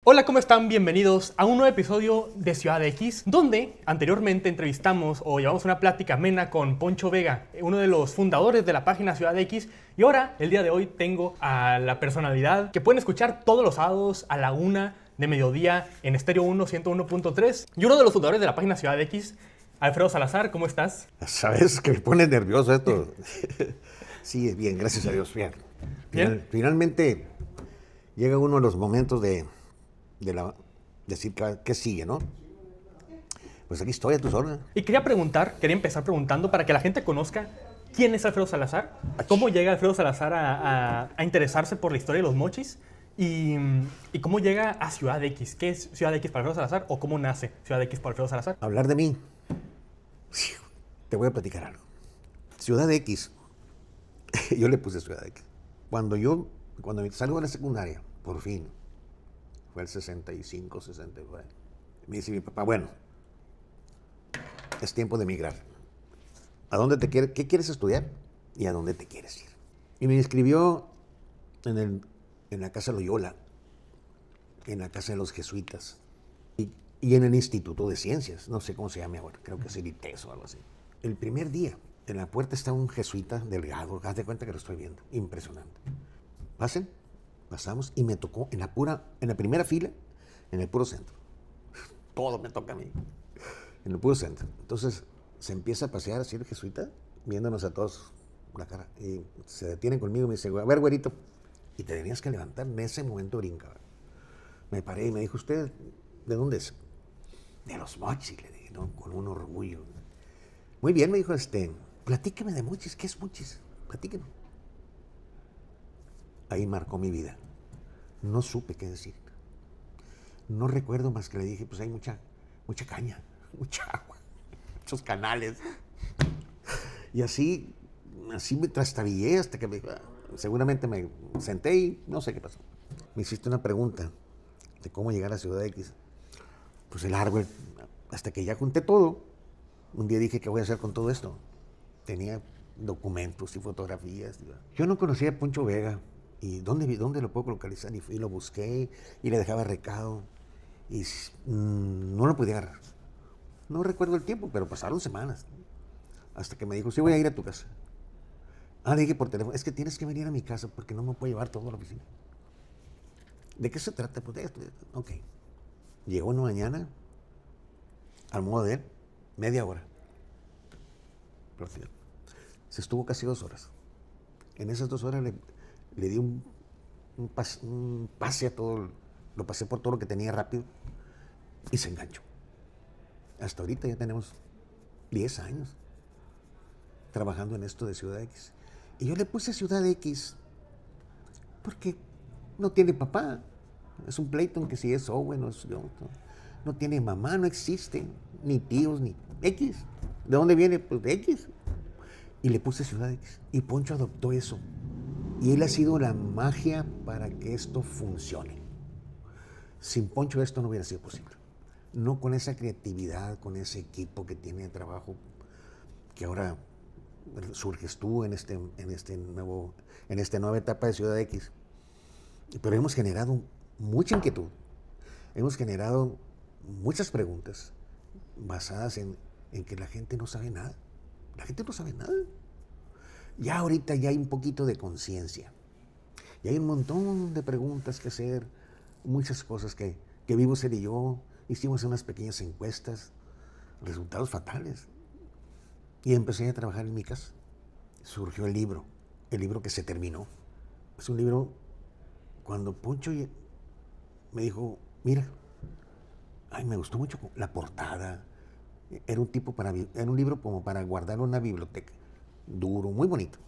Hola, ¿cómo están? Bienvenidos a un nuevo episodio de Ciudad X, donde anteriormente entrevistamos o llevamos una plática amena con Poncho Vega, uno de los fundadores de la página Ciudad X, y ahora, el día de hoy, tengo a la personalidad que pueden escuchar todos los sábados a la 1 de mediodía en Estéreo 1 101.3, y uno de los fundadores de la página Ciudad X, Alfredo Salazar. ¿Cómo estás? Sabes que me pone nervioso esto. Sí, bien, gracias a Dios. Bien. Bien. Finalmente llega uno de los momentos de decir qué sigue, ¿no? Pues aquí estoy a tus órdenes. Y quería empezar preguntando para que la gente conozca quién es Alfredo Salazar, cómo llega Alfredo Salazar a interesarse por la historia de los mochis y cómo llega a Ciudad X. ¿Qué es Ciudad X para Alfredo Salazar o cómo nace Ciudad X para Alfredo Salazar? Hablar de mí. Te voy a platicar algo. Ciudad X. Yo le puse Ciudad X. Cuando salgo de la secundaria, por fin, fue el 65, 69. Me dice mi papá, bueno, es tiempo de emigrar. ¿Qué quieres estudiar? ¿Y a dónde te quieres ir? Y me inscribió en la Casa Loyola, en la Casa de los Jesuitas, y en el Instituto de Ciencias, no sé cómo se llama ahora, creo que es el ITES o algo así. El primer día, en la puerta está un jesuita delgado, haz de cuenta que lo estoy viendo, impresionante. Pasamos y me tocó en la primera fila, en el puro centro. Todo me toca a mí, en el puro centro. Entonces se empieza a pasear así el jesuita, viéndonos a todos la cara, y se detiene conmigo y me dice, a ver, güerito, y te tenías que levantar, en ese momento brincaba. Me paré y me dijo, ¿usted de dónde es? De los mochis, le dije, ¿no? Con un orgullo. Muy bien, me dijo, platíqueme de mochis, ¿qué es mochis? Platíqueme. Ahí marcó mi vida. No supe qué decir. No recuerdo más que le dije, pues hay mucha caña, mucha agua, muchos canales. Y así me trastabillé hasta que seguramente me senté y no sé qué pasó. Me hiciste una pregunta de cómo llegar a Ciudad X. Pues el árbol, hasta que ya junté todo, un día dije, ¿qué voy a hacer con todo esto? Tenía documentos y fotografías. Yo no conocía a Poncho Vega. ¿Y dónde lo puedo localizar? Y lo busqué y le dejaba recado. Y no lo podía agarrar. No recuerdo el tiempo, pero pasaron semanas. Hasta que me dijo, sí, voy a ir a tu casa. Le dije por teléfono, es que tienes que venir a mi casa porque no me puedo llevar todo a la oficina. ¿De qué se trata? Pues de esto. Ok. Llegó una mañana, al modo de él, media hora. Se estuvo casi 2 horas. En esas 2 horas le di un pase a todo, lo pasé por todo lo que tenía rápido y se enganchó. Hasta ahorita ya tenemos 10 años trabajando en esto de Ciudad X. Y yo le puse Ciudad X porque no tiene papá. Es un pleito en que si es Owen o es yo. No tiene mamá, no existe, ni tíos, ni X. ¿De dónde viene? Pues de X. Y le puse Ciudad X. Y Poncho adoptó eso. Y él ha sido la magia para que esto funcione. Sin Poncho esto no hubiera sido posible. No con esa creatividad, con ese equipo que tiene de trabajo, que ahora surges tú en esta nueva etapa de Ciudad X. Pero hemos generado mucha inquietud. Hemos generado muchas preguntas basadas en que la gente no sabe nada. La gente no sabe nada. Ya ahorita ya hay un poquito de conciencia. Y hay un montón de preguntas que hacer, muchas cosas que vimos él y yo. Hicimos unas pequeñas encuestas, resultados fatales. Y empecé a trabajar en mi casa. Surgió el libro que se terminó. Es un libro, cuando Poncho me dijo, mira, me gustó mucho la portada. Era un libro como para guardarlo en una biblioteca. Duro, muy bonito.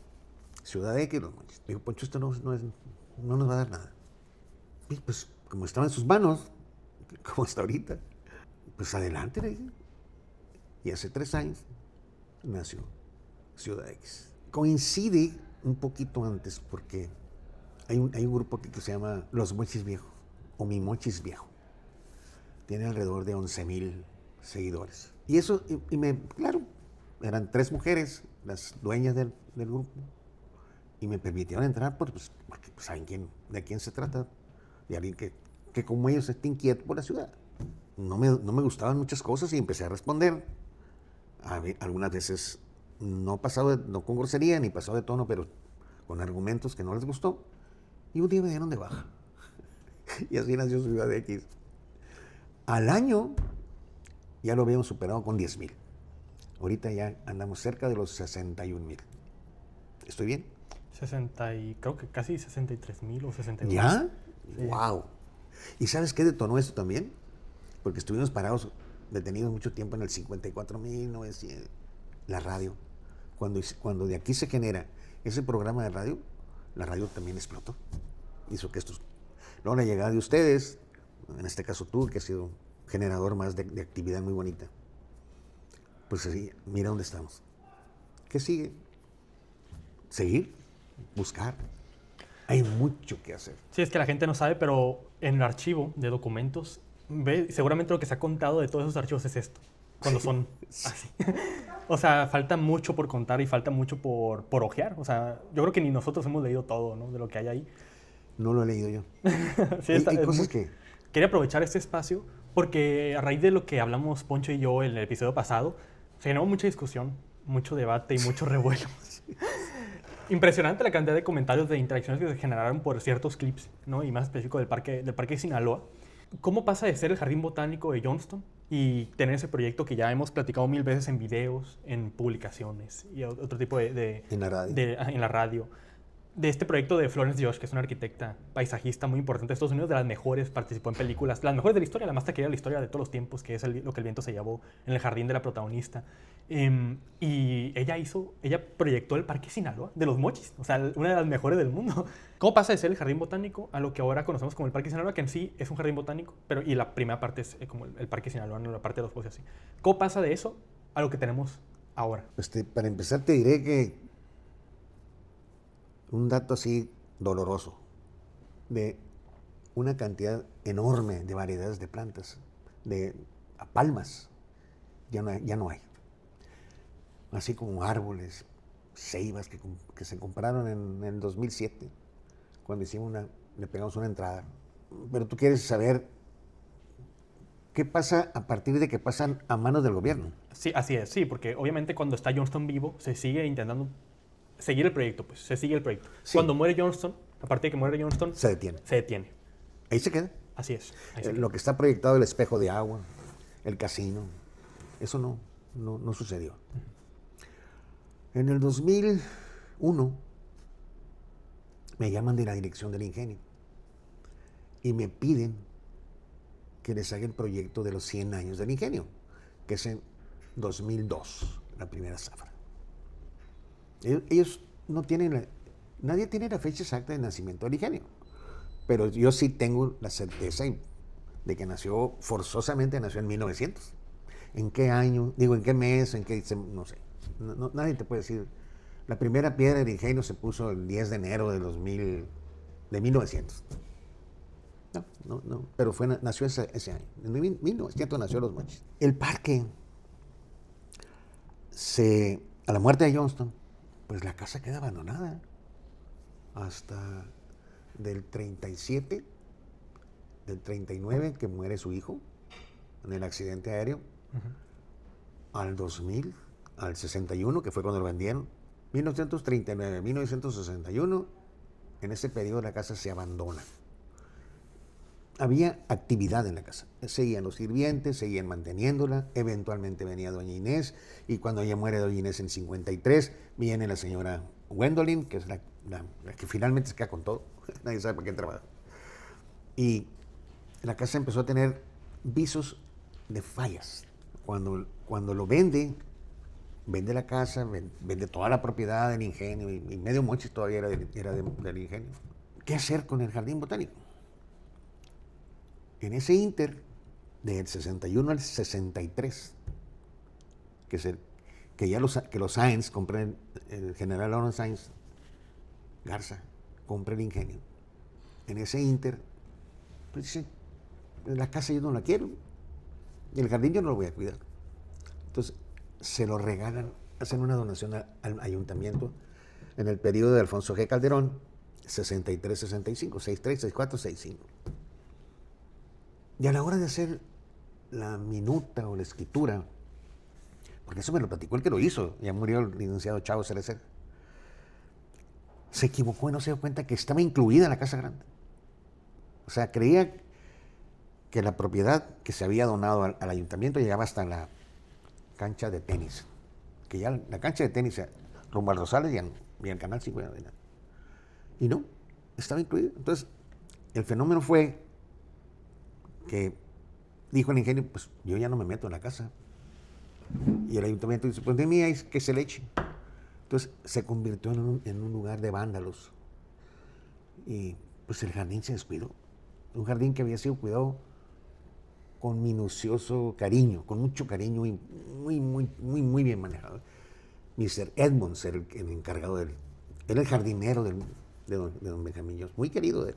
Ciudad X, los mochis. Digo, Poncho, esto no nos va a dar nada. Y pues, como estaba en sus manos, como hasta ahorita, pues adelante, le dije. Y hace 3 años nació Ciudad X. Coincide un poquito antes porque hay un grupo aquí que se llama Los Mochis Viejos, o Mi Mochis Viejo. Tiene alrededor de 11,000 seguidores. Y eso, claro, eran 3 mujeres, las dueñas del grupo, y me permitieron entrar porque saben de quién se trata, de alguien que que como ellos esté inquieto por la ciudad. No me gustaban muchas cosas y empecé a responder. Algunas veces no con grosería ni pasado de tono, pero con argumentos que no les gustó. Y un día me dieron de baja. Y así nació Ciudad X. Al año ya lo habíamos superado con 10,000. Ahorita ya andamos cerca de los 61,000. ¿Estoy bien? Creo que casi 63,000 o 62. ¿Ya? Sí. ¡Wow! ¿Y sabes qué detonó esto también? Porque estuvimos detenidos mucho tiempo en el 54,900. La radio. Cuando de aquí se genera ese programa de radio, la radio también explotó. Hizo que estos... Luego la llegada de ustedes, en este caso tú, que has sido un generador más de actividad muy bonita. Pues así, mira dónde estamos. ¿Qué sigue? Seguir, buscar. Hay mucho que hacer. Sí, es que la gente no sabe, pero en el archivo de documentos, seguramente lo que se ha contado de todos esos archivos es esto, cuando son así. O sea, falta mucho por contar y falta mucho por ojear. O sea, yo creo que ni nosotros hemos leído todo, ¿no? De lo que hay ahí. No lo he leído yo. Sí, Hay cosas que... Quería aprovechar este espacio porque a raíz de lo que hablamos Poncho y yo en el episodio pasado, se generó mucha discusión, mucho debate y mucho revuelo. Impresionante la cantidad de comentarios, de interacciones que se generaron por ciertos clips, ¿no? Y más específico del parque de Sinaloa. ¿Cómo pasa de ser el jardín botánico de Johnston y tener ese proyecto que ya hemos platicado 1000 veces en videos, en publicaciones y otro tipo de En la radio. en la radio? De este proyecto de Florence Josh, que es una arquitecta paisajista muy importante de Estados Unidos, de las mejores, participó en películas, las mejores de la historia, la más taquillera de la historia de todos los tiempos, que es lo que el viento se llevó en el jardín de la protagonista. Y ella proyectó el Parque Sinaloa de los Mochis, o sea, una de las mejores del mundo. ¿Cómo pasa de ser el jardín botánico a lo que ahora conocemos como el Parque Sinaloa, que en sí es un jardín botánico, y la primera parte es como el Parque Sinaloa, no la parte de los bosques así? ¿Cómo pasa de eso a lo que tenemos ahora? Para empezar te diré que un dato así doloroso, de una cantidad enorme de variedades de plantas, de palmas, ya no hay. Así como árboles, ceibas que se compraron en el 2007, cuando le pegamos una entrada. Pero tú quieres saber qué pasa a partir de que pasan a manos del gobierno. Sí, así es, sí, porque obviamente cuando está Johnston vivo, se sigue intentando seguir el proyecto, pues, se sigue el proyecto. Sí. Cuando muere Johnston, a partir de que muere Johnston, se detiene. Se detiene. Ahí se queda. Así es. Lo que está proyectado, el espejo de agua, el casino, eso no sucedió. En el 2001 me llaman de la dirección del ingenio y me piden que les haga el proyecto de los 100 años del ingenio, que es en 2002, la primera zafra. Ellos no tienen, nadie tiene la fecha exacta de nacimiento del ingenio, pero yo sí tengo la certeza de que forzosamente nació en 1900. ¿En qué año? Digo, ¿en qué mes? No sé. Nadie te puede decir. La primera piedra del ingenio se puso el 10 de enero de 1900. No, pero nació ese año. En 1900 nació Los Mochis. El parque, a la muerte de Johnston, pues la casa queda abandonada hasta del 37, del 39, que muere su hijo en el accidente aéreo, al 2000, al 61, que fue cuando lo vendieron, 1939, 1961, en ese periodo la casa se abandona. Había actividad en la casa, seguían los sirvientes, seguían manteniéndola, eventualmente venía doña Inés, y cuando ella muere doña Inés en 53, viene la señora Gwendolyn, que es la que finalmente se queda con todo, nadie sabe para qué trabaja. Y la casa empezó a tener visos de fallas. Cuando lo vende la casa, vende toda la propiedad del ingenio, y medio Mochis todavía era del ingenio. ¿Qué hacer con el jardín botánico? En ese inter, del 61 al 63, que los Sáenz compran, el general Lawrence Sáenz Garza compra el ingenio. En ese inter, pues dice, la casa yo no la quiero, y el jardín yo no lo voy a cuidar. Entonces, se lo regalan, hacen una donación al ayuntamiento en el periodo de Alfonso G. Calderón, 63-65, 63, 64, 65. Y a la hora de hacer la minuta o la escritura, porque eso me lo platicó el que lo hizo, ya murió el licenciado Chavo Cerecer, se equivocó y no se dio cuenta que estaba incluida en la Casa Grande. O sea, creía que la propiedad que se había donado al ayuntamiento llegaba hasta la cancha de tenis. Que ya la cancha de tenis rumbo al Rosales y al Canal 5. Y no, estaba incluido. Entonces, el fenómeno fue que dijo el ingeniero, pues yo ya no me meto en la casa. Y el ayuntamiento dice, pues de mí hay que se le eche. Entonces se convirtió en un lugar de vándalos. Y pues el jardín se descuidó. Un jardín que había sido cuidado con minucioso cariño, con mucho cariño y muy bien manejado. Mr. Edmonds era el encargado de él. Era el jardinero de don Benjamín Johnston, muy querido de él.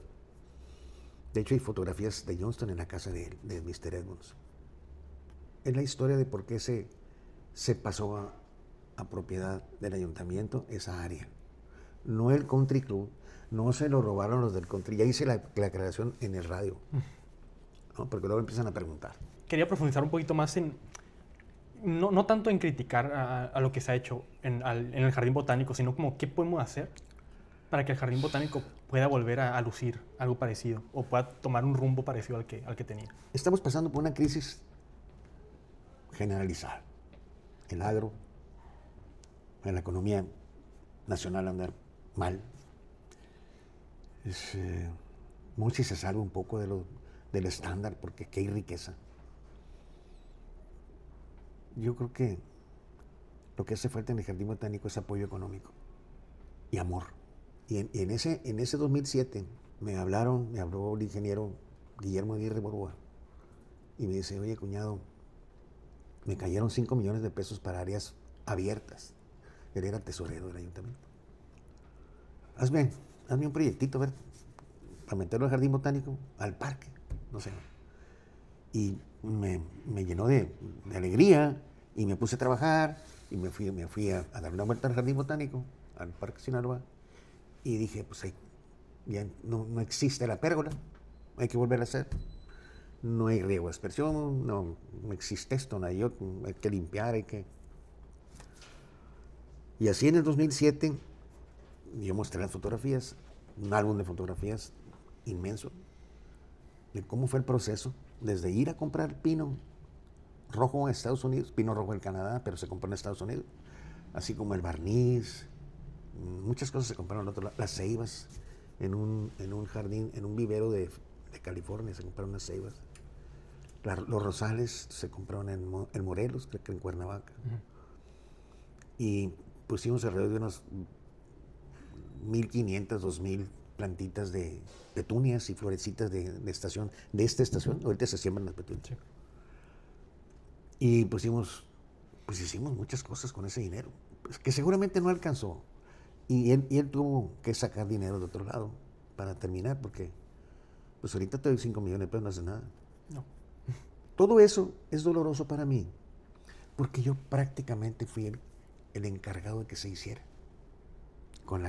De hecho, hay fotografías de Johnston en la casa de Mr. Edmonds. Es la historia de por qué se pasó a propiedad del ayuntamiento esa área. No el country club, no se lo robaron los del country. Ya hice la aclaración en el radio, ¿no? Porque luego empiezan a preguntar. Quería profundizar un poquito más en, no tanto en criticar a lo que se ha hecho en el Jardín Botánico, sino como qué podemos hacer para que el Jardín Botánico pueda volver a lucir algo parecido o pueda tomar un rumbo parecido al que tenía. Estamos pasando por una crisis generalizada. El agro, la economía nacional anda mal. Mucho se salva un poco del estándar porque aquí hay riqueza. Yo creo que lo que hace falta en el Jardín Botánico es apoyo económico y amor. Y en ese 2007 me habló el ingeniero Guillermo Aguirre Borboa y me dice, oye, cuñado, me cayeron 5 millones de pesos para áreas abiertas. Él era tesorero del ayuntamiento. Hazme un proyectito, a ver, para meterlo al Jardín Botánico, al parque, no sé. Y me llenó de alegría y me puse a trabajar y me fui a dar una vuelta al Jardín Botánico, al Parque Sinaloa, y dije, pues ahí ya no existe la pérgola, hay que volver a hacer. No hay riego de aspersión, no existe esto, no hay que limpiar, Y así en el 2007 yo mostré las fotografías, un álbum de fotografías inmenso, de cómo fue el proceso, desde ir a comprar pino rojo en Estados Unidos, pino rojo en Canadá, pero se compró en Estados Unidos, así como el barniz, muchas cosas se compraron en otro lado, las ceibas, en un jardín, en un vivero de California se compraron las ceibas. Los rosales se compraron en Morelos, creo que en Cuernavaca. Y pusimos alrededor de unos 1,500, 2,000 plantitas de petunias y florecitas de esta estación. Ahorita se siembran las petunias. Sí. Y hicimos muchas cosas con ese dinero, pues, que seguramente no alcanzó. Y él tuvo que sacar dinero de otro lado para terminar, porque pues ahorita te doy 5 millones de pesos, no hace nada. No. Todo eso es doloroso para mí, porque yo prácticamente fui el encargado de que se hiciera, con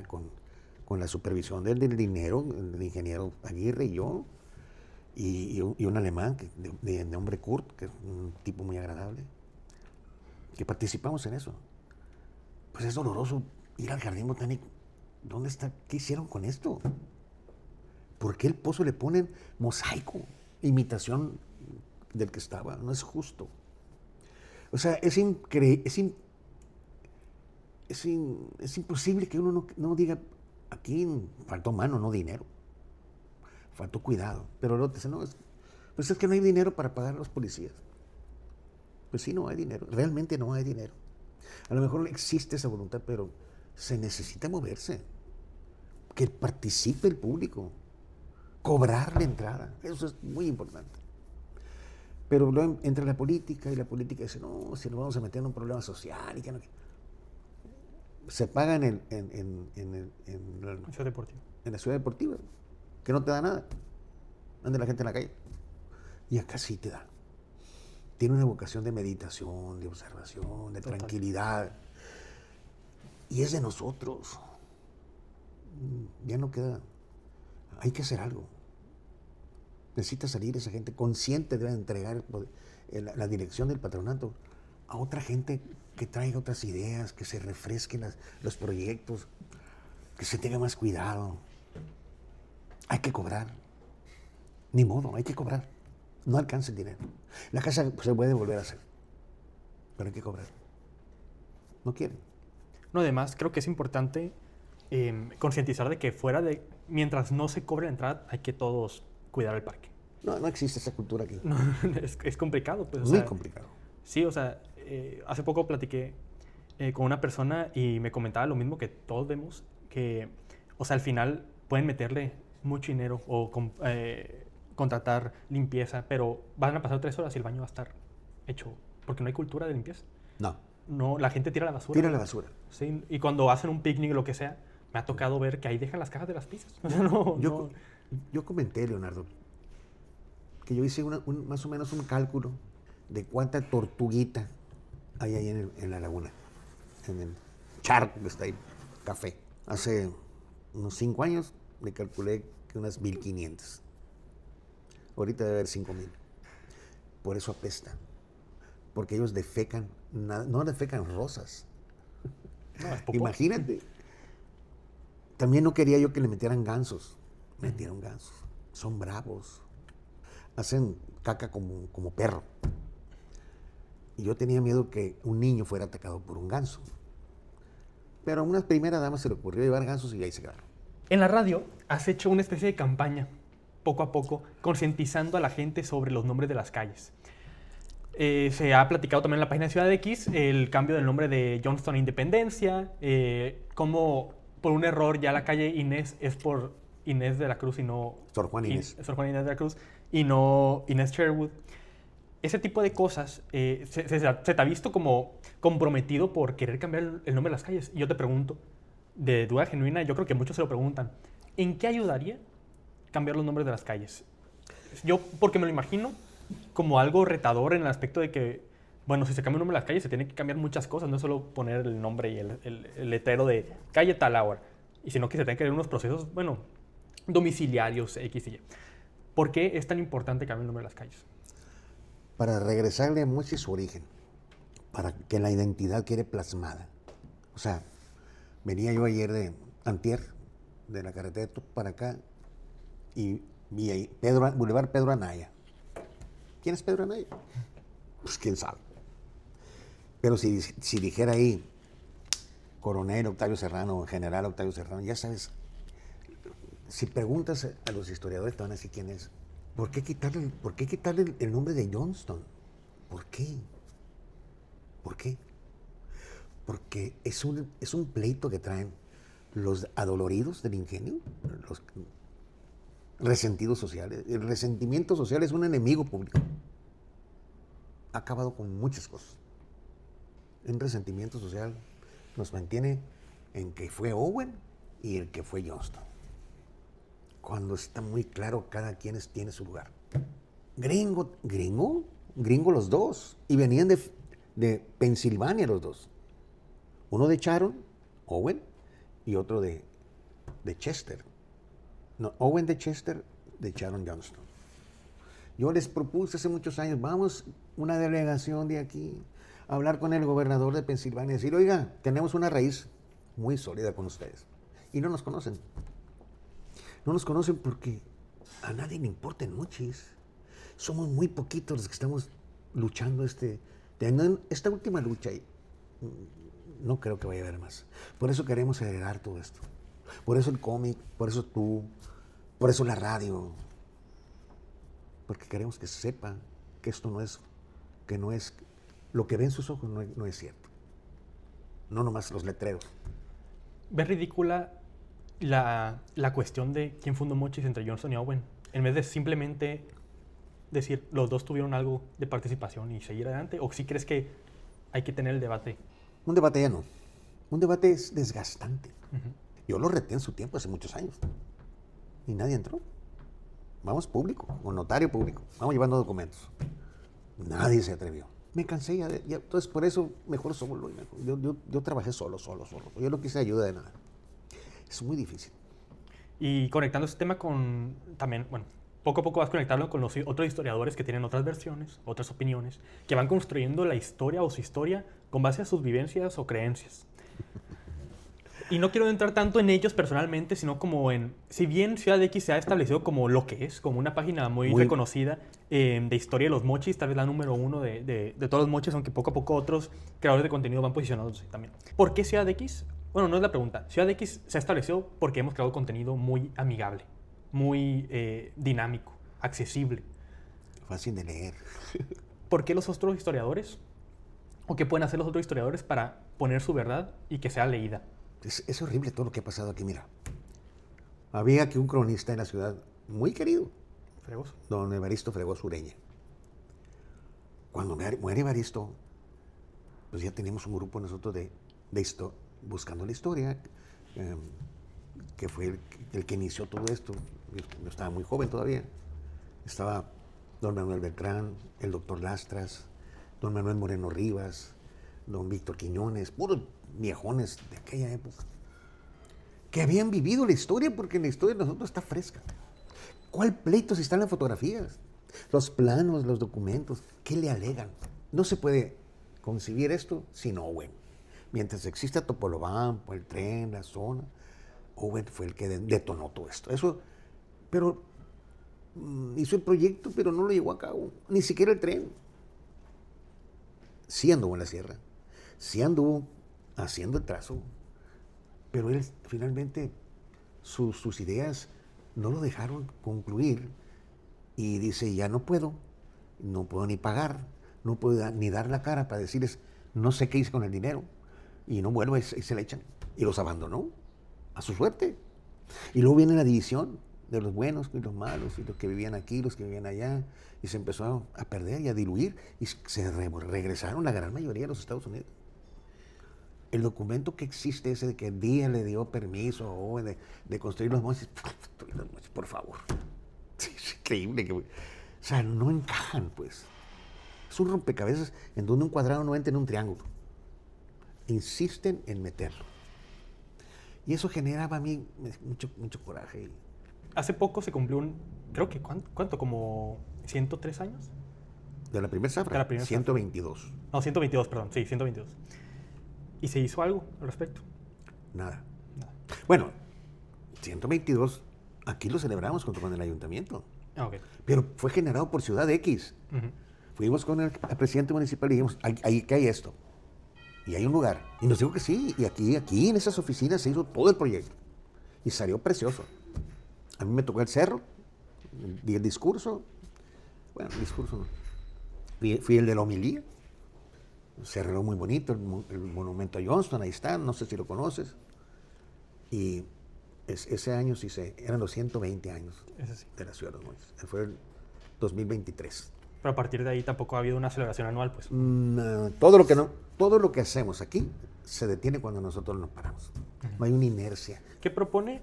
la supervisión del dinero, el ingeniero Aguirre y yo, y un alemán de nombre Kurt, que es un tipo muy agradable, que participamos en eso. Pues es doloroso ir al Jardín Botánico. ¿Dónde está? ¿Qué hicieron con esto? ¿Por qué el pozo le ponen mosaico, imitación del que estaba? No es justo. O sea, es imposible que uno no diga, aquí faltó mano, no dinero. Faltó cuidado. Pero luego te dicen, no, pues es que no hay dinero para pagar a los policías. Pues sí, no hay dinero. Realmente no hay dinero. A lo mejor existe esa voluntad, pero se necesita moverse. Que participe el público. Cobrar la entrada. Eso es muy importante. Pero luego entra la política y la política dice, no, si nos vamos a meter en un problema social y que no. Se paga en la ciudad deportiva. En la ciudad deportiva, que no te da nada. Anda la gente en la calle. Y acá sí te da. Tiene una vocación de meditación, de observación, de tranquilidad. Y es de nosotros. Ya no queda. Hay que hacer algo. Necesita salir esa gente consciente, debe entregar la dirección del patronato a otra gente que traiga otras ideas, que se refresquen los proyectos, que se tenga más cuidado. Hay que cobrar. Ni modo, hay que cobrar. No alcanza el dinero. La casa se puede volver a hacer, pero hay que cobrar. No quieren. No, además, creo que es importante concientizar de que mientras no se cobre la entrada, hay que todos cuidar el parque. No existe esa cultura aquí. No, es complicado. Pues, Muy complicado. Sí, o sea, hace poco platiqué con una persona y me comentaba lo mismo que todos vemos, que, o sea, al final pueden meterle mucho dinero o contratar limpieza, pero van a pasar 3 horas y el baño va a estar hecho, porque no hay cultura de limpieza. No, la gente tira la basura. Tira la basura. Sí, y cuando hacen un picnic o lo que sea, me ha tocado ver que ahí dejan las cajas de las pizzas. O sea, yo comenté, Leonardo, que yo hice más o menos un cálculo de cuánta tortuguita hay ahí en la laguna, en el charco que está ahí, café. Hace unos 5 años me calculé que unas 1,500. Ahorita debe haber 5,000. Por eso apesta. Porque ellos defecan, no defecan rosas. No, es popó. Imagínate. También no quería yo que le metieran gansos. Metieron gansos. Son bravos. Hacen caca como perro. Y yo tenía miedo que un niño fuera atacado por un ganso. Pero a una primera dama se le ocurrió llevar gansos y ahí se quedaron. En la radio has hecho una especie de campaña, poco a poco, concientizando a la gente sobre los nombres de las calles. Se ha platicado también en la página de Ciudad X el cambio del nombre de Johnston a Independencia, cómo por un error ya la calle Inés es por Inés de la Cruz y no... Sor Juan Inés. Sor Juan Inés de la Cruz y no Inés Sherwood. Ese tipo de cosas se te ha visto como comprometido por querer cambiar el nombre de las calles. Y yo te pregunto, de duda genuina, yo creo que muchos se lo preguntan, ¿en qué ayudaría cambiar los nombres de las calles? Yo, porque me lo imagino como algo retador en el aspecto de que, bueno, si se cambia el nombre de las calles, se tiene que cambiar muchas cosas, no solo poner el nombre y el letrero de calle tal hora, y sino que se tienen que hacer unos procesos, bueno, domiciliarios, X y Y. ¿Por qué es tan importante cambiar el nombre de las calles? Para regresarle a Mochi su origen, para que la identidad quede plasmada. O sea, venía yo ayer antier, de la carretera para acá, y vi ahí, Boulevard Pedro Anaya. ¿Quién es Pedro Anaya? Pues quién sabe. Pero si dijera ahí Coronel Octavio Serrano, General Octavio Serrano, ya sabes, si preguntas a los historiadores te van a decir quién es. ¿Por qué quitarle el nombre de Johnston? ¿Por qué? ¿Por qué? Porque es un pleito que traen los adoloridos del ingenio, los resentidos sociales. El resentimiento social es un enemigo público. Ha acabado con muchas cosas. Un resentimiento social nos mantiene en que fue Owen y el que fue Johnston. Cuando está muy claro cada quien tiene su lugar. Gringo los dos. Y venían de Pensilvania los dos. Uno de Sharon, Owen, y otro de Chester. No, Owen de Chester, de Sharon Johnston. Yo les propuse hace muchos años, vamos una delegación de aquí a hablar con el gobernador de Pensilvania y decir, oiga, tenemos una raíz muy sólida con ustedes. Y no nos conocen. No nos conocen porque a nadie le importan Mochis. Somos muy poquitos los que estamos luchando esta última lucha. Y no creo que vaya a haber más. Por eso queremos heredar todo esto. Por eso el cómic, por eso tú, por eso la radio. Porque queremos que se sepa que esto no es lo que ven sus ojos no es cierto. No nomás los letreros. ¿Ves ridícula la cuestión de quién fundó Mochis entre Johnston y Owen? En vez de simplemente decir, los dos tuvieron algo de participación y seguir adelante, ¿o si crees que hay que tener el debate? Un debate ya no. Un debate es desgastante. Yo lo reté en su tiempo, hace muchos años. Y nadie entró. Vamos público, con notario público. Vamos llevando documentos. Nadie se atrevió. Me cansé ya. Entonces, por eso, mejor solo. Yo trabajé solo. Yo no quise ayuda de nada. Es muy difícil. Y conectando este tema con también, bueno, poco a poco vas conectando con los otros historiadores que tienen otras versiones, otras opiniones, que van construyendo la historia o su historia con base a sus vivencias o creencias. Y no quiero entrar tanto en ellos personalmente, sino como en, si bien Ciudad X se ha establecido como lo que es, como una página muy reconocida de historia de los mochis, tal vez la número uno de todos los mochis, aunque poco a poco otros creadores de contenido van posicionándose también. ¿Por qué Ciudad X? Bueno, no es la pregunta. Ciudad X se ha establecido porque hemos creado contenido muy amigable, muy dinámico, accesible. Fácil de leer. ¿Por qué los otros historiadores? ¿O qué pueden hacer los otros historiadores para poner su verdad y que sea leída? Es horrible todo lo que ha pasado aquí, mira. Había aquí un cronista en la ciudad muy querido, Fregoso. don Evaristo Fregoso Ureña. Cuando muere Evaristo, pues ya teníamos un grupo nosotros buscando la historia, que fue el que inició todo esto. Yo estaba muy joven todavía. Estaba don Manuel Beltrán, el doctor Lastras, don Manuel Moreno Rivas, don Víctor Quiñones, puros viejones de aquella época, que habían vivido la historia, porque la historia de nosotros está fresca. ¿Cuál pleito si están las fotografías? Los planos, los documentos, ¿qué le alegan? No se puede concebir esto sin Owen. Mientras exista Topolobampo, el tren, la zona, Owen fue el que detonó todo esto. Pero hizo el proyecto, pero no lo llevó a cabo, ni siquiera el tren. Sí anduvo en la sierra, sí anduvo haciendo el trazo, pero él finalmente sus ideas no lo dejaron concluir y dice, ya no puedo ni pagar, no puedo ni dar la cara para decirles, no sé qué hice con el dinero, y no vuelvo y se le echan, y los abandonó a su suerte. Y luego viene la división de los buenos y los malos, y los que vivían aquí, los que vivían allá, y se empezó a perder y a diluir, y se regresaron la gran mayoría de los Estados Unidos. El documento que existe ese de que Díaz le dio permiso de construir los mochis, por favor. Es increíble. O sea, no encajan, pues. Es un rompecabezas en donde un cuadrado no entra en un triángulo. Insisten en meterlo. Y eso generaba a mí mucho coraje. Hace poco se cumplió creo que, ¿cuánto? ¿Como 103 años? De la primera zafra, De la primera 122. Zafra. No, 122, perdón. Sí, 122. ¿Y se hizo algo al respecto? Nada. Bueno, 122, aquí lo celebramos junto con el ayuntamiento. Okay. Pero fue generado por Ciudad X. Fuimos con el presidente municipal y dijimos, ¿qué hay esto? Y hay un lugar. Y nos dijo que sí. Y aquí en esas oficinas se hizo todo el proyecto. Y salió precioso. A mí me tocó el cerro, di el discurso. Bueno, el discurso no. Fui el de la homilía. Se arregló muy bonito el monumento a Johnston, ahí está, no sé si lo conoces. Y ese año eran los 120 años de la Ciudad de los Mochis. Fue el 2023. Pero a partir de ahí tampoco ha habido una celebración anual, pues. Todo lo que hacemos aquí se detiene cuando nosotros nos paramos. No hay una inercia. ¿Qué propone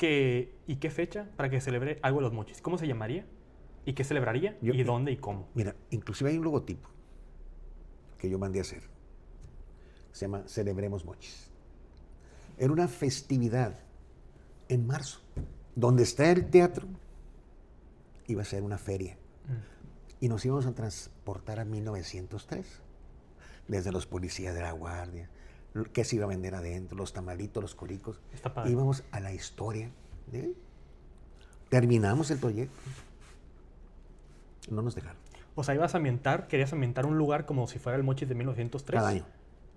y qué fecha para que celebre algo de los Mochis? ¿Cómo se llamaría? ¿Y qué celebraría? ¿Y dónde y cómo? Mira, inclusive hay un logotipo que yo mandé a hacer. Se llama Celebremos Mochis. Era una festividad en marzo. Donde está el teatro, iba a ser una feria. Y nos íbamos a transportar a 1903. Desde los policías de la guardia, qué se iba a vender adentro, los tamalitos, los coricos. Íbamos a la historia. Terminamos el proyecto. No nos dejaron. O sea, querías ambientar un lugar como si fuera el Mochis de 1903. Cada año.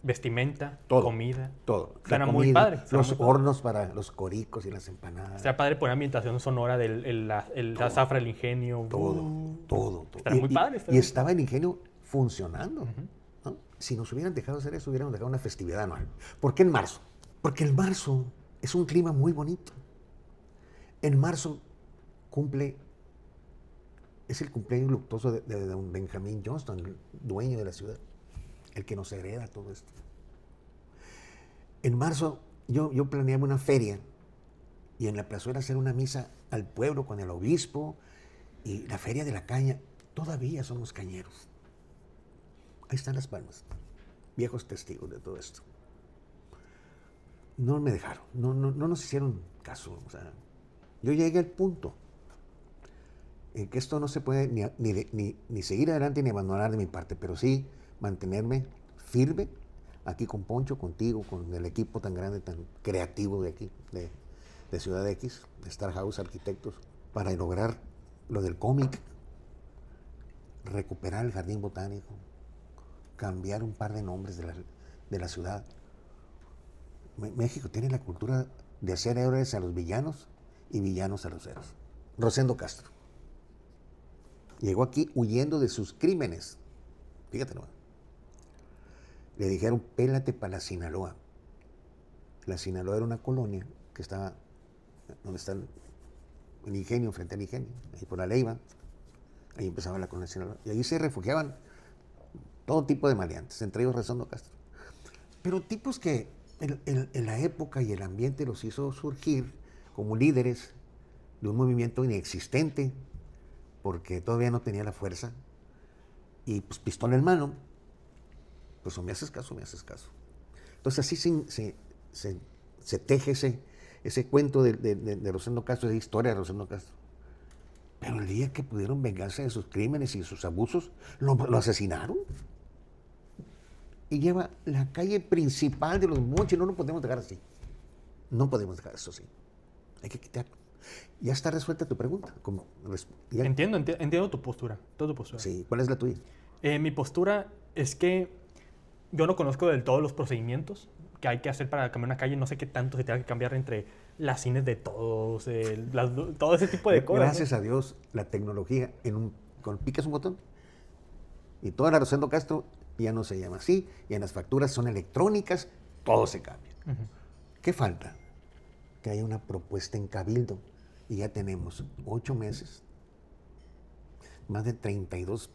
Vestimenta, todo, comida. Todo. Era muy padre. Los hornos para los coricos y las empanadas. Será padre poner ambientación sonora la zafra, el ingenio. Todo. Estará muy padre. Y estaba el ingenio funcionando. ¿No? Si nos hubieran dejado hacer eso, hubiéramos dejado una festividad anual. ¿Por qué en marzo? Porque el marzo es un clima muy bonito. En marzo es el cumpleaños luctuoso de don Benjamin Johnston, el dueño de la ciudad, el que nos hereda todo esto. En marzo yo planeaba una feria y en la plazuela hacer una misa al pueblo con el obispo y la feria de la caña. Todavía somos cañeros. Ahí están las palmas, viejos testigos de todo esto. No me dejaron, no nos hicieron caso. O sea, yo llegué al punto en que esto no se puede ni seguir adelante ni abandonar de mi parte, pero sí mantenerme firme aquí con Poncho, contigo, con el equipo tan grande, tan creativo de aquí, de Ciudad X, de Star House Arquitectos, para lograr lo del cómic, recuperar el jardín botánico, cambiar un par de nombres de la ciudad. México tiene la cultura de hacer héroes a los villanos y villanos a los héroes. Rosendo Castro llegó aquí huyendo de sus crímenes. Fíjate nomás. Le dijeron, pélate para la Sinaloa. La Sinaloa era una colonia que estaba donde está el ingenio, frente al ingenio, ahí por la Leiva. Ahí empezaba la colonia Sinaloa. Y ahí se refugiaban todo tipo de maleantes, entre ellos Rosendo Castro. Pero tipos que en la época y el ambiente los hizo surgir como líderes de un movimiento inexistente, porque todavía no tenía la fuerza. Y pues pistola en mano, pues o me haces caso o me haces caso. Entonces así se teje ese cuento de Rosendo Castro, esa historia de Rosendo Castro. Pero el día que pudieron vengarse de sus crímenes y de sus abusos, lo asesinaron. Y lleva la calle principal de Los Mochis. No lo podemos dejar así. No podemos dejar eso así. Hay que quitarlo. Ya está resuelta tu pregunta. Entiendo tu postura, toda tu postura. Sí, ¿cuál es la tuya? Mi postura es que yo no conozco del todo los procedimientos que hay que hacer para cambiar una calle. No sé qué tanto se tenga que cambiar entre las cines de todos, todo ese tipo de cosas. Gracias a Dios, la tecnología, cuando picas un botón, y toda la Rosendo Castro ya no se llama así, y en las facturas son electrónicas, todo se cambia. ¿Qué falta? Que haya una propuesta en Cabildo, y ya tenemos 8 meses, más de 32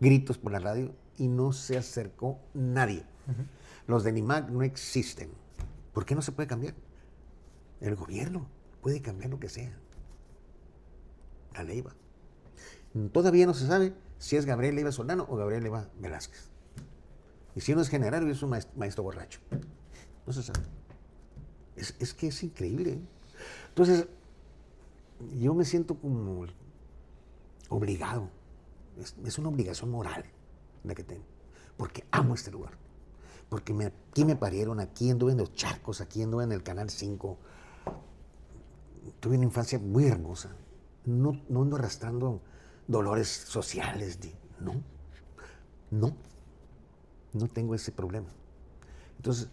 gritos por la radio, y no se acercó nadie. Los de NIMAC no existen. ¿Por qué no se puede cambiar? El gobierno puede cambiar lo que sea. La Leiva. Todavía no se sabe si es Gabriel Leiva Solano o Gabriel Leiva Velázquez. Y si uno es general o es un maestro borracho. No se sabe. Es que es increíble. Entonces, yo me siento como obligado. Es una obligación moral la que tengo. Porque amo este lugar. Porque aquí me parieron, aquí anduve en los charcos, aquí anduve en el Canal 5. Tuve una infancia muy hermosa. No ando arrastrando dolores sociales. No tengo ese problema. Entonces,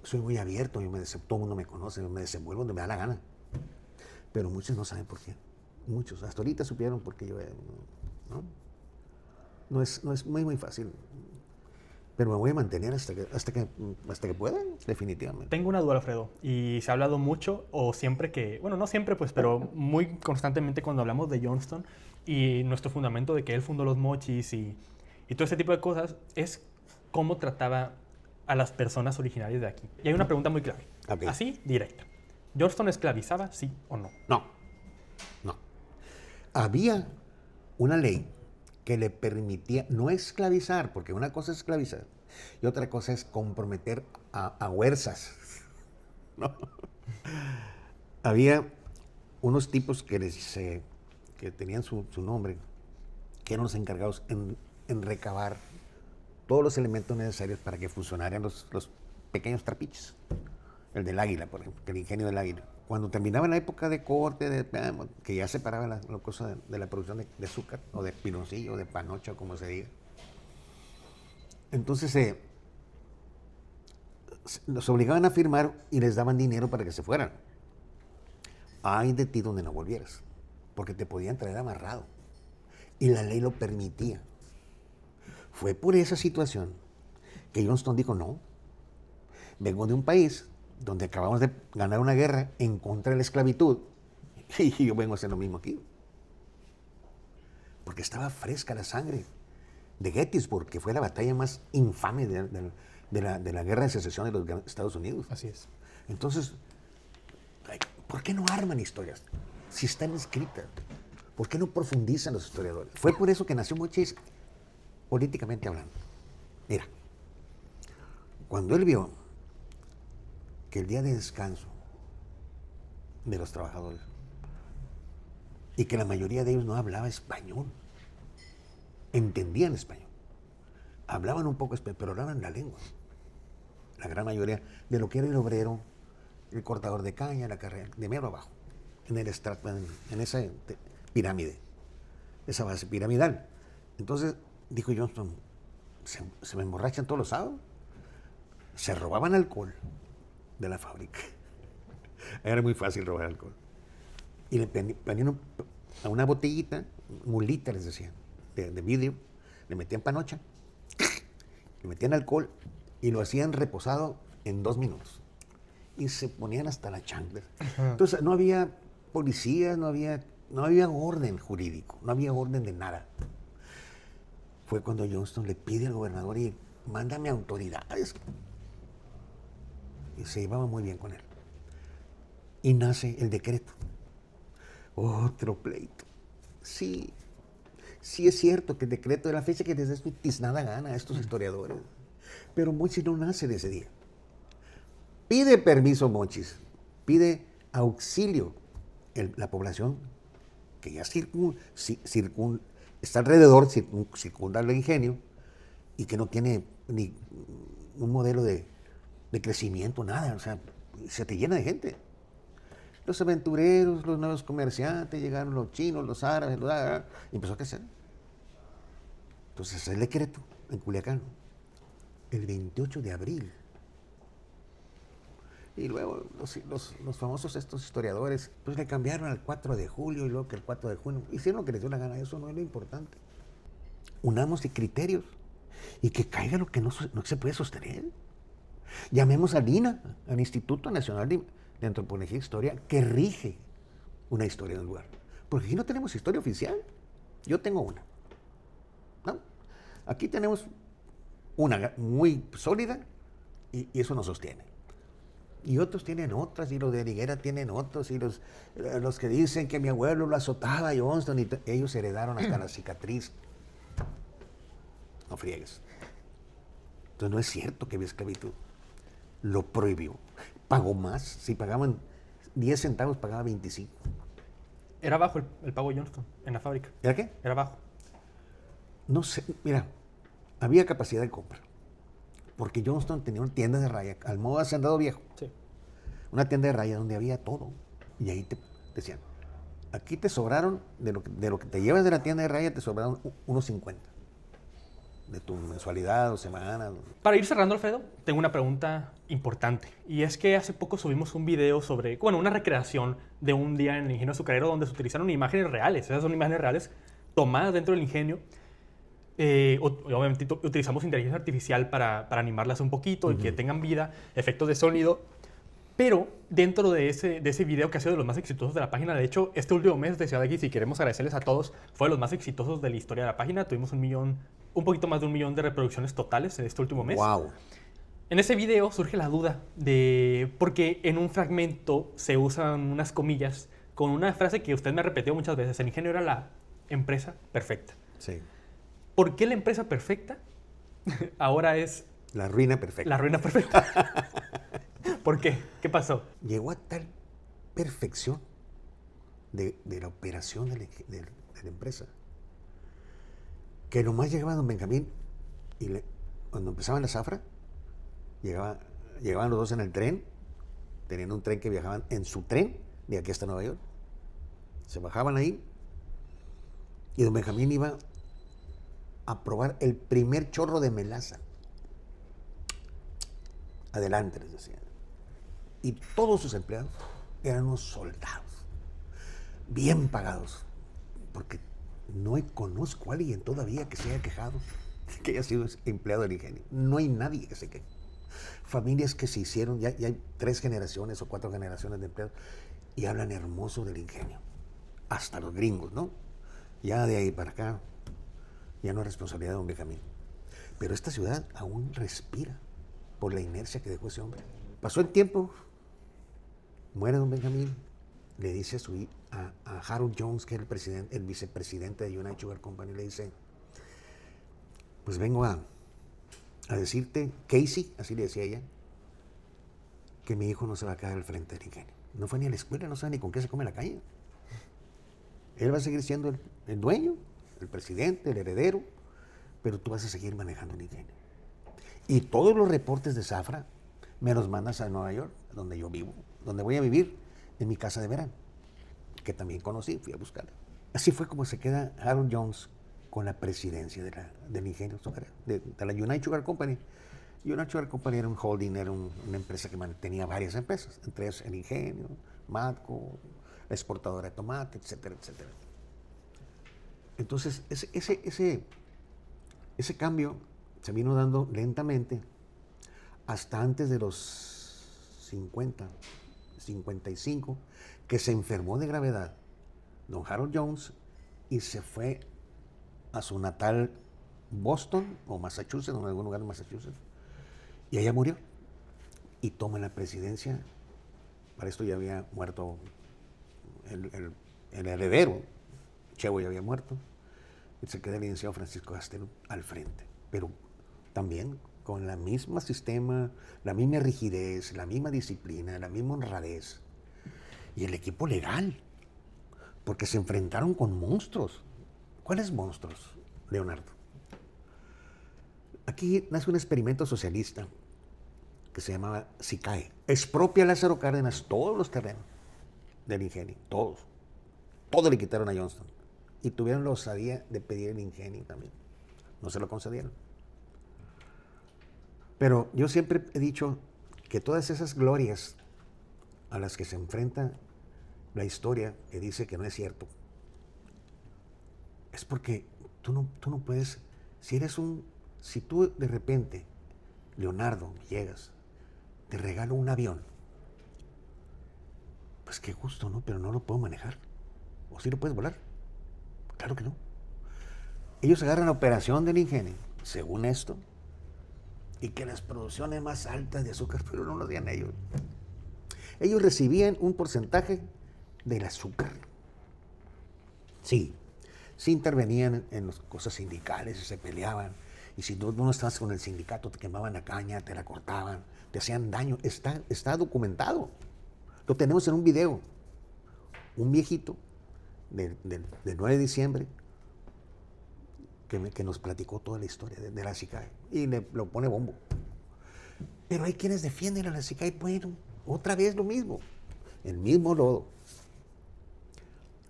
soy muy abierto, todo el mundo me conoce, me desenvuelvo donde me da la gana. Pero muchos no saben por qué. Muchos, hasta ahorita supieron por qué yo... No es muy fácil. Pero me voy a mantener hasta que pueda, definitivamente. Tengo una duda, Alfredo, y se ha hablado mucho, o siempre que, bueno, no siempre, pues, pero muy constantemente cuando hablamos de Johnston y nuestro fundamento de que él fundó los Mochis y todo ese tipo de cosas, es cómo trataba a las personas originarias de aquí. Y hay una pregunta muy clave, así, directa. ¿Johnston esclavizaba, sí o no? No. Había una ley que le permitía no esclavizar, porque una cosa es esclavizar y otra cosa es comprometer a huerzas. ¿No? Había unos tipos que tenían su nombre, que eran los encargados en recabar todos los elementos necesarios para que funcionaran los pequeños trapiches. El del Águila, por ejemplo, el ingenio del Águila. Cuando terminaba la época de corte, que ya separaba la cosa de la producción de azúcar, o de piloncillo, o de panocha, o como se diga. Entonces los obligaban a firmar y les daban dinero para que se fueran. Ay de ti donde no volvieras, porque te podían traer amarrado. Y la ley lo permitía. Fue por esa situación que Johnston dijo, no, vengo de un país donde acabamos de ganar una guerra en contra de la esclavitud, y yo vengo a hacer lo mismo aquí. Porque estaba fresca la sangre de Gettysburg, que fue la batalla más infame de la guerra de secesión de los Estados Unidos. Así es. Entonces, ¿por qué no arman historias? Si están escritas, ¿por qué no profundizan los historiadores? Fue por eso que nació Mochis, políticamente hablando. Mira, cuando él vio que el día de descanso de los trabajadores y que la mayoría de ellos no hablaba español. Entendían español. Hablaban un poco español, pero hablaban la lengua. La gran mayoría de lo que era el obrero, el cortador de caña, la carrera, de mero abajo, en el estrato, en esa pirámide, esa base piramidal. Entonces, dijo Johnston, se me emborrachan todos los sábados. Se robaban alcohol de la fábrica. Era muy fácil robar alcohol. Y le ponían a una botellita, mulita les decían, de vidrio, le metían panocha, le metían alcohol y lo hacían reposado en 2 minutos. Y se ponían hasta la chancla. Entonces no había policías, no había orden jurídico, no había orden de nada. Fue cuando Johnston le pide al gobernador y mándame autoridades. Y se llevaba muy bien con él. Y nace el decreto. Otro pleito. Sí es cierto que el decreto de la fecha que desde su tiznada gana a estos historiadores. Pero Mochis no nace de ese día. Pide permiso Mochis, pide auxilio la población que ya está alrededor, circunda el ingenio y que no tiene ni un modelo de crecimiento, nada. O sea, se te llena de gente. Los aventureros, los nuevos comerciantes, llegaron los chinos, los árabes, y empezó a crecer. Entonces el decreto en Culiacán, el 28 de abril. Y luego los famosos estos historiadores, pues le cambiaron al 4 de julio y luego que el 4 de junio. Hicieron lo que les dio la gana, eso no es lo importante. Unamos de criterios y que caiga lo que no se puede sostener. Llamemos al INA, al Instituto Nacional de Antropología e Historia, que rige una historia del lugar. Porque aquí no tenemos historia oficial. Yo tengo una. ¿No? Aquí tenemos una muy sólida y eso nos sostiene. Y otros tienen otras, y los de Higuera tienen otros, y los que dicen que mi abuelo lo azotaba, Johnston, y ellos heredaron hasta la cicatriz. No friegues. Entonces no es cierto que había esclavitud. Lo prohibió. Pagó más. Si pagaban 10 centavos, pagaba 25. Era bajo el pago de Johnston en la fábrica. ¿Era qué? Era bajo. No sé, mira, había capacidad de compra. Porque Johnston tenía una tienda de raya, Almohada Hacendado Viejo. Sí. Una tienda de raya donde había todo. Y ahí te decían, aquí te sobraron, de lo que te llevas de la tienda de raya, te sobraron unos 50. De tu mensualidad o semana. Para ir cerrando, Alfredo, tengo una pregunta importante. Y es que hace poco subimos un video sobre, una recreación de un día en el ingenio azucarero donde se utilizaron imágenes reales. Esas son imágenes reales tomadas dentro del ingenio. Obviamente utilizamos inteligencia artificial para animarlas un poquito y que tengan vida, efectos de sonido. Pero dentro de ese video que ha sido de los más exitosos de la página, de hecho, este último mes de Ciudad X, y queremos agradecerles a todos, fue de los más exitosos de la historia de la página. Tuvimos un poquito más de 1 millón de reproducciones totales en este último mes. ¡Wow! En ese video surge la duda porque en un fragmento se usan unas comillas con una frase que usted me ha repetido muchas veces: el ingenio era la empresa perfecta. Sí. ¿Por qué la empresa perfecta ahora es la ruina perfecta? La ruina perfecta. ¿Por qué? ¿Qué pasó? Llegó a tal perfección de la operación de la empresa que nomás llegaba don Benjamín y cuando empezaban la zafra, llegaban los dos en el tren, tenían un tren que viajaban en su tren de aquí hasta Nueva York. Se bajaban ahí y don Benjamín iba a probar el primer chorro de melaza. Adelante, les decían. Y todos sus empleados eran unos soldados, bien pagados, porque no conozco a alguien todavía que se haya quejado que haya sido empleado del ingenio. No hay nadie que se queje. Familias que se hicieron, ya hay 3 generaciones o 4 generaciones de empleados y hablan hermoso del ingenio. Hasta los gringos, ¿no? Ya de ahí para acá, ya no es responsabilidad de don Benjamín. Pero esta ciudad aún respira por la inercia que dejó ese hombre. Pasó el tiempo, muere don Benjamín, le dice a Harold Jones, que es el vicepresidente de United Sugar Company, le dice, pues vengo a decirte, Casey, así le decía ella, que mi hijo no se va a quedar al frente del ingenio. No fue ni a la escuela, no sabe ni con qué se come la calle. Él va a seguir siendo el dueño, el presidente, el heredero, pero tú vas a seguir manejando el ingenio. Y todos los reportes de Zafra me los mandas a Nueva York, donde yo vivo, donde voy a vivir, en mi casa de verano, que también conocí, fui a buscarla. Así fue como se queda Harold Jones con la presidencia del ingenio de la United Sugar Company. United Sugar Company era un holding, era una empresa que mantenía varias empresas, entre ellas el ingenio, Matco, la exportadora de tomate, etcétera, etcétera. Entonces, ese cambio se vino dando lentamente hasta antes de los 50, 55, que se enfermó de gravedad don Harold Jones y se fue a su natal Boston o Massachusetts, en algún lugar de Massachusetts, y allá murió. Y toma la presidencia. Para esto ya había muerto el heredero, Chevo ya había muerto, y se queda el licenciado Francisco Gastelum al frente, pero también con la misma sistema, la misma rigidez, la misma disciplina, la misma honradez, y el equipo legal, porque se enfrentaron con monstruos. ¿Cuáles monstruos, Leonardo? Aquí nace un experimento socialista que se llamaba SICAE. Expropia a Lázaro Cárdenas todos los terrenos del ingenio, todos. Todo le quitaron a Johnston. Y tuvieron la osadía de pedir el ingenio también. No se lo concedieron. Pero yo siempre he dicho que todas esas glorias a las que se enfrenta la historia, que dice que no es cierto, es porque tú no puedes, si tú de repente, Leonardo Villegas, te regalo un avión, pues qué gusto, ¿no? Pero no lo puedo manejar. ¿O sí lo puedes volar? Claro que no. Ellos agarran la operación del ingenio, según esto, y que las producciones más altas de azúcar, pero no lo hacían ellos. Ellos recibían un porcentaje del azúcar. Sí, sí intervenían en las cosas sindicales y se peleaban. Y si tú no estabas con el sindicato, te quemaban la caña, te la cortaban, te hacían daño. Está documentado. Lo tenemos en un video. Un viejito del 9 de diciembre que nos platicó toda la historia de la SICAE y lo pone bombo. Pero hay quienes defienden a la SICAE. Bueno, otra vez lo mismo, el mismo lodo.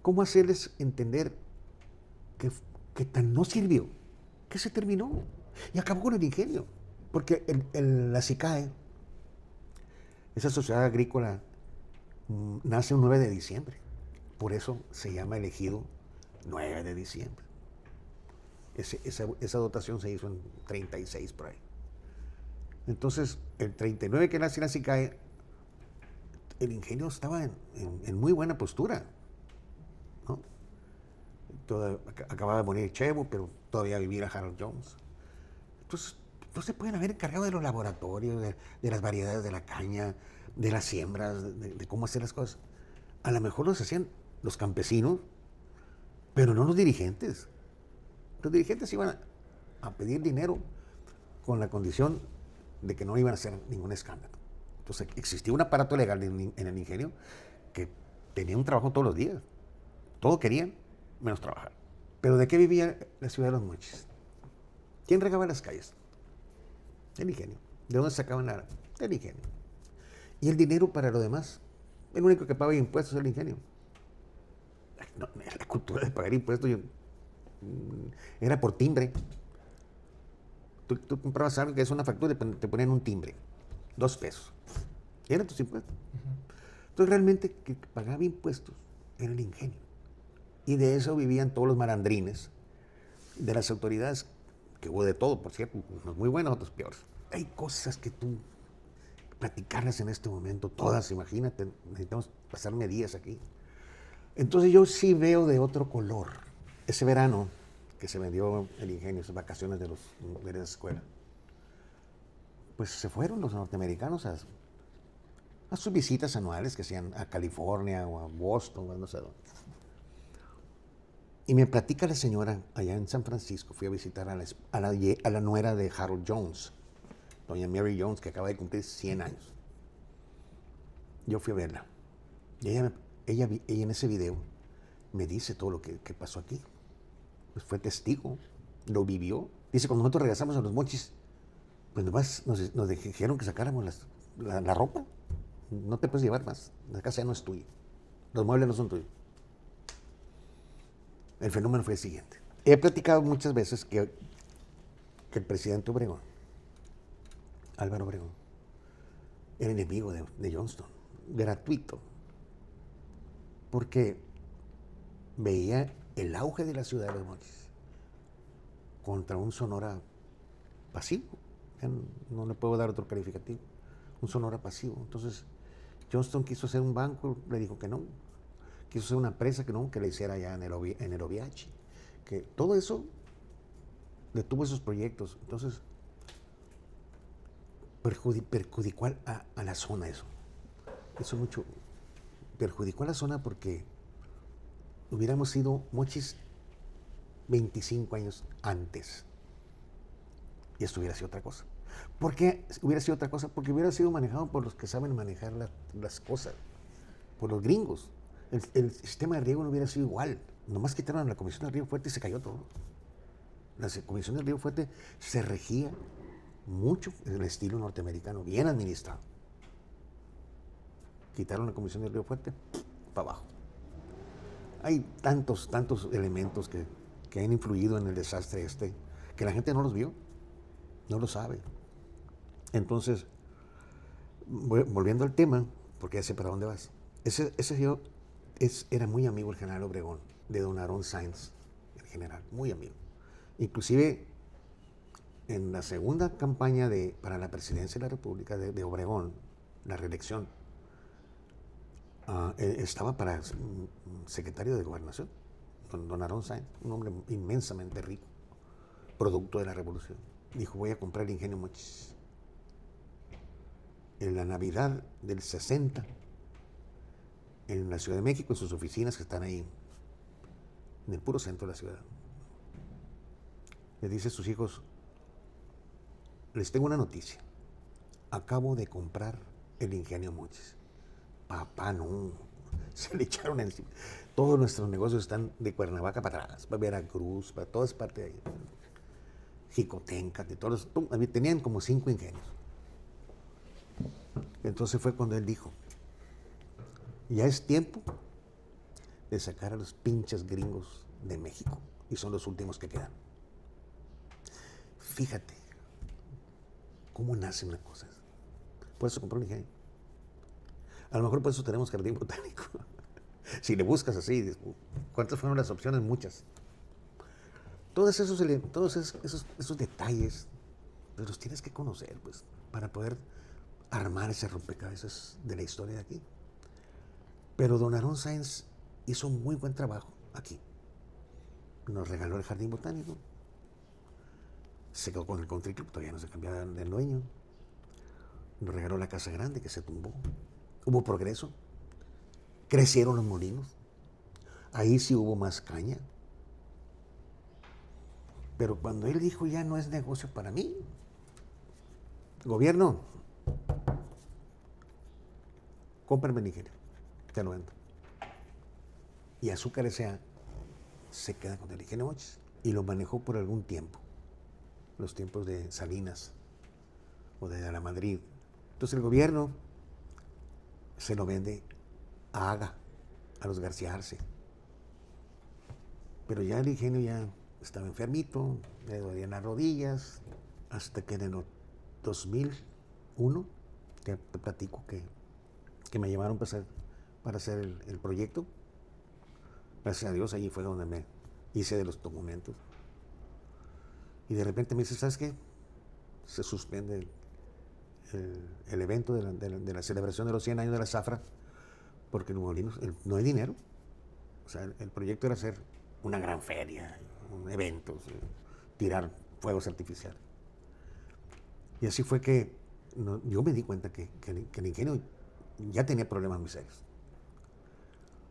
¿Cómo hacerles entender que tan no sirvió, que se terminó y acabó con el ingenio? Porque la SICAE, esa sociedad agrícola, nace un 9 de diciembre. Por eso se llama el ejido 9 de diciembre. Esa dotación se hizo en 36 por ahí. Entonces, el 39 que nace la SICAE, el ingenio estaba en muy buena postura, ¿no? Acababa de morir Chevo, pero todavía vivía Harold Jones. Entonces, no se pueden haber encargado de los laboratorios, de las variedades de la caña, de las siembras, de cómo hacer las cosas. A lo mejor los hacían los campesinos, pero no los dirigentes. Los dirigentes iban a pedir dinero con la condición de que no iban a hacer ningún escándalo. Entonces existía un aparato legal en el ingenio que tenía un trabajo todos los días. Todo querían, menos trabajar. Pero ¿de qué vivía la ciudad de Los Mochis? ¿Quién regaba las calles? El ingenio. ¿De dónde sacaban la? Del ingenio. Y el dinero para lo demás, el único que pagaba impuestos es el ingenio. No, la cultura de pagar impuestos era por timbre. Tú comprabas algo que es una factura y te ponían un timbre, 2 pesos. Y eran tus impuestos. Entonces realmente que pagaba impuestos era el ingenio. Y de eso vivían todos los malandrines de las autoridades, que hubo de todo, por cierto, unos muy buenos, otros peores. Hay cosas que tú platicarlas en este momento, todas, imagínate, necesitamos pasarme días aquí. Entonces yo sí veo de otro color. Ese verano que se vendió el ingenio, esas vacaciones de la escuela, pues se fueron los norteamericanos a sus visitas anuales que hacían a California o a Boston, o no sé dónde. Y me platica la señora allá en San Francisco, fui a visitar a la nuera de Harold Jones, doña Mary Jones, que acaba de cumplir 100 años. Yo fui a verla. Y ella en ese video me dice todo lo que pasó aquí. Pues fue testigo, lo vivió. Dice, cuando nosotros regresamos a Los Mochis, pues nomás nos dijeron que sacáramos la ropa. No te puedes llevar más. La casa ya no es tuya. Los muebles no son tuyos. El fenómeno fue el siguiente. He platicado muchas veces que el presidente Obregón, Álvaro Obregón, era enemigo de Johnston, gratuito, porque veía el auge de la ciudad de Los Mochis contra un Sonora pasivo. Ya no le puedo dar otro calificativo. Un Sonora pasivo. Entonces, Johnston quiso hacer un banco, le dijo que no. Quiso hacer una presa que le hiciera allá en el Oviachi. Que todo eso detuvo esos proyectos. Entonces, perjudicó a la zona eso. Eso mucho. Perjudicó a la zona porque hubiéramos sido Mochis 25 años antes. Y esto hubiera sido otra cosa. ¿Por qué hubiera sido otra cosa? Porque hubiera sido manejado por los que saben manejar las cosas, por los gringos. El sistema de riego no hubiera sido igual. Nomás quitaron la Comisión del Río Fuerte y se cayó todo. La Comisión del Río Fuerte se regía mucho en el estilo norteamericano, bien administrado. Quitaron la Comisión del Río Fuerte, para abajo. Hay tantos elementos que han influido en el desastre que la gente no los vio, no lo sabe. Entonces, volviendo al tema, porque ya sé para dónde vas. Ese señor era muy amigo el general Obregón, de don Aarón Sáenz, el general, muy amigo. Inclusive, en la segunda campaña para la presidencia de la República de Obregón, la reelección, estaba para secretario de Gobernación, don Aarón Sáenz, un hombre inmensamente rico, producto de la Revolución. Dijo, voy a comprar el Ingenio Mochis. En la Navidad del 60, en la Ciudad de México, en sus oficinas que están ahí, en el puro centro de la ciudad, le dice a sus hijos, les tengo una noticia, acabo de comprar el Ingenio Mochis. Papá, no, se le echaron encima. Todos nuestros negocios están de Cuernavaca para atrás, para Veracruz, para todas partes de ahí. Jicotenca, de todos, tenían como 5 ingenios. Entonces fue cuando él dijo, ya es tiempo de sacar a los pinches gringos de México, y son los últimos que quedan. Fíjate cómo nace una cosa. Por eso compró un ingenio. A lo mejor por eso tenemos jardín botánico. Si le buscas así, ¿cuántas fueron las opciones? Muchas. Todos esos detalles, pues los tienes que conocer, pues, para poder armar ese rompecabezas de la historia de aquí. Pero don Aarón Sáenz hizo un muy buen trabajo aquí. Nos regaló el jardín botánico. Se quedó con el country club, todavía no se cambiaba del dueño. Nos regaló la casa grande que se tumbó. Hubo progreso. Crecieron los molinos. Ahí sí hubo más caña. Pero cuando él dijo, ya no es negocio para mí, gobierno, cómprame el ingenio, te lo vendo. Y Azúcar S.A. se queda con el Ingenio Mochis y lo manejó por algún tiempo, los tiempos de Salinas o de la Madrid. Entonces el gobierno se lo vende a Aga, a los García Arce. Pero ya el ingenio ya estaba enfermito, le dolían las rodillas, hasta que en el 2001, te platico que me llamaron para hacer el proyecto. Gracias a Dios, allí fue donde me hice de los documentos. Y de repente me dice, ¿sabes qué? Se suspende el evento de la celebración de los 100 años de la zafra, porque en Nuevo Molinos no hay dinero. O sea, el proyecto era hacer una gran feria, un evento, tirar fuegos artificiales. Y así fue que yo me di cuenta que el ingenio ya tenía problemas muy serios.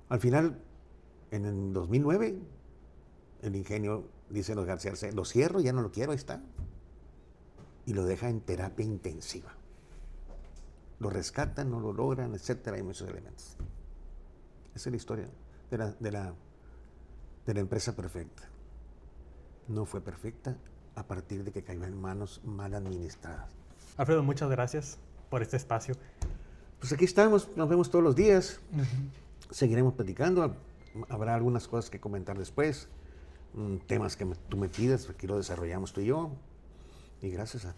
Al final, en el 2009, el ingenio, dicen los García Arce, lo cierro, ya no lo quiero, ahí está. Y lo deja en terapia intensiva. Lo rescatan, no lo logran, etcétera, hay muchos elementos. Esa es la historia de de la empresa perfecta. No fue perfecta a partir de que cayó en manos mal administradas. Alfredo, muchas gracias por este espacio. Pues aquí estamos, nos vemos todos los días. Seguiremos platicando. Habrá algunas cosas que comentar después. Temas que tú me pidas, aquí lo desarrollamos tú y yo. Y gracias a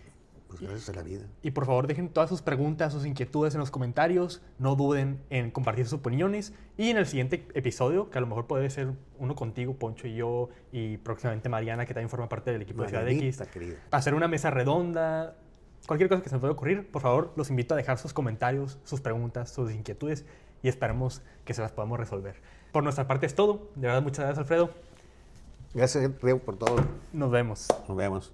la vida. Y por favor dejen todas sus preguntas, sus inquietudes en los comentarios. No duden en compartir sus opiniones. Y en el siguiente episodio, que a lo mejor puede ser uno contigo, Poncho y yo, y próximamente Mariana, que también forma parte del equipo de Ciudad X, querida. hacer una mesa redonda, cualquier cosa que se me pueda ocurrir, por favor, los invito a dejar sus comentarios, sus preguntas, sus inquietudes y esperemos que se las podamos resolver. Por nuestra parte es todo. De verdad, muchas gracias, Alfredo. Gracias, Reo, por todo. Nos vemos. Nos vemos.